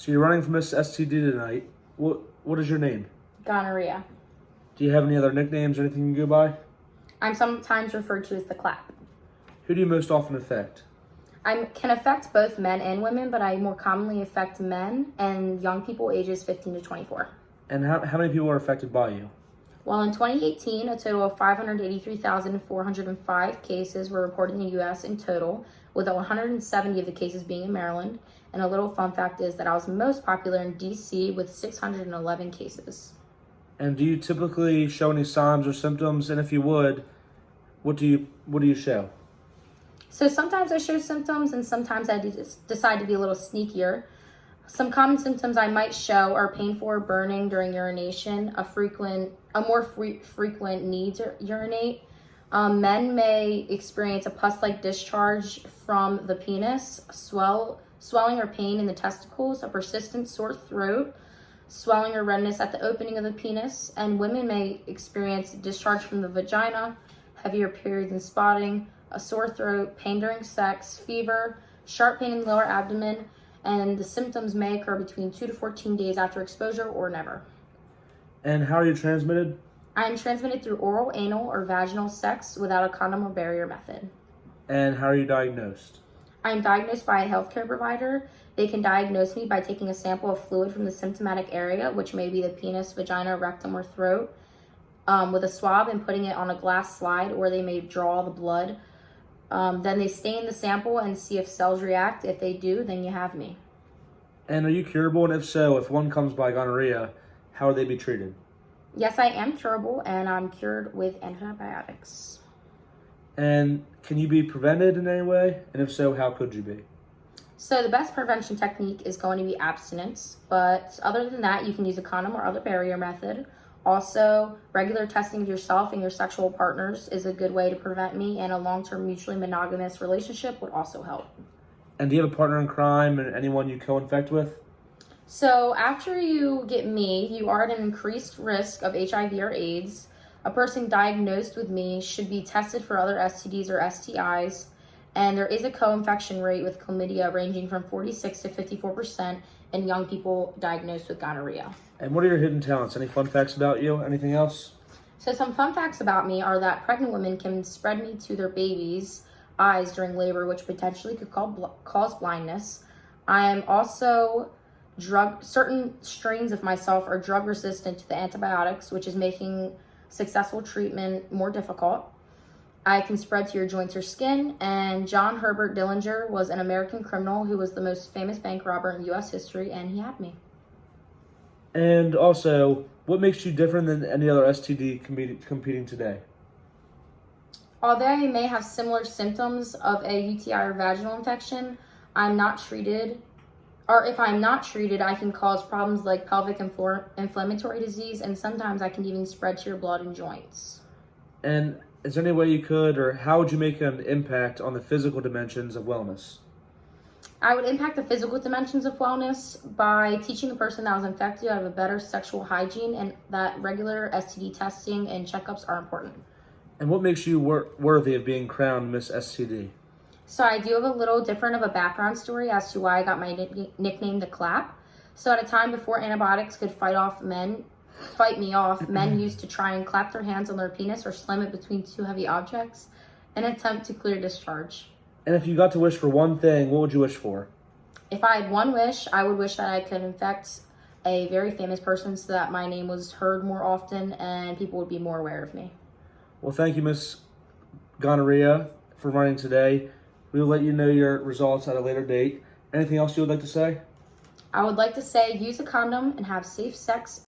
So you're running for Miss STD tonight. What is your name? Gonorrhea. Do you have any other nicknames or anything you go by? I'm sometimes referred to as the clap. Who do you most often affect? I can affect both men and women, but I more commonly affect men and young people ages 15 to 24. And how many people are affected by you? Well, in 2018, a total of 583,405 cases were reported in the U.S. in total, with 170 of the cases being in Maryland. And a little fun fact is that I was most popular in D.C. with 611 cases. And do you typically show any signs or symptoms? And if you would, what do you show? So sometimes I show symptoms and sometimes I decide to be a little sneakier. Some common symptoms I might show are painful or burning during urination, a more frequent need to urinate. Men may experience a pus-like discharge from the penis, swelling or pain in the testicles, a persistent sore throat, swelling or redness at the opening of the penis, and women may experience discharge from the vagina, heavier periods and spotting, a sore throat, pain during sex, fever, sharp pain in the lower abdomen, and the symptoms may occur between 2 to 14 days after exposure or never. And how are you transmitted? I am transmitted through oral, anal, or vaginal sex without a condom or barrier method. And how are you diagnosed? I am diagnosed by a healthcare provider. They can diagnose me by taking a sample of fluid from the symptomatic area, which may be the penis, vagina, rectum, or throat, with a swab and putting it on a glass slide, or they may draw the blood. Then they stain the sample and see if cells react. If they do, then you have me. And are you curable? And if so, if one comes by gonorrhea, how would they be treated? Yes, I am curable, and I'm cured with antibiotics. And can you be prevented in any way? And if so, how could you be? So the best prevention technique is going to be abstinence, but other than that, you can use a condom or other barrier method. Also, regular testing of yourself and your sexual partners is a good way to prevent me, and a long-term mutually monogamous relationship would also help. And do you have a partner in crime and anyone you co-infect with? So after you get me, you are at an increased risk of HIV or AIDS. A person diagnosed with me should be tested for other STDs or STIs, and there is a co-infection rate with chlamydia ranging from 46 to 54% in young people diagnosed with gonorrhea. And what are your hidden talents? Any fun facts about you? Anything else? So some fun facts about me are that pregnant women can spread me to their babies' eyes during labor, which potentially could cause blindness. I am also certain strains of myself are drug resistant to the antibiotics, which is making successful treatment more difficult. I can spread to your joints or skin, and John Herbert Dillinger was an American criminal who was the most famous bank robber in U.S. history, and he had me. And also, what makes you different than any other STD competing today? Although I may have similar symptoms of a UTI or vaginal infection, I'm not treated, or if I'm not treated, I can cause problems like pelvic inflammatory disease, and sometimes I can even spread to your blood and joints. And is there any way you could, or how would you make an impact on the physical dimensions of wellness? I would impact the physical dimensions of wellness by teaching the person that was infected to have a better sexual hygiene, and that regular STD testing and checkups are important. And what makes you worthy of being crowned Miss STD? So I do have a little different of a background story as to why I got my nickname the Clap. So at a time before antibiotics could fight me off, men used to try and clap their hands on their penis or slam it between two heavy objects in an attempt to clear discharge. And if you got to wish for one thing, what would you wish for? If I had one wish, I would wish that I could infect a very famous person so that my name was heard more often and people would be more aware of me. Well, thank you, Miss Gonorrhea, for running today. We will let you know your results at a later date. Anything else you would like to say? I would like to say use a condom and have safe sex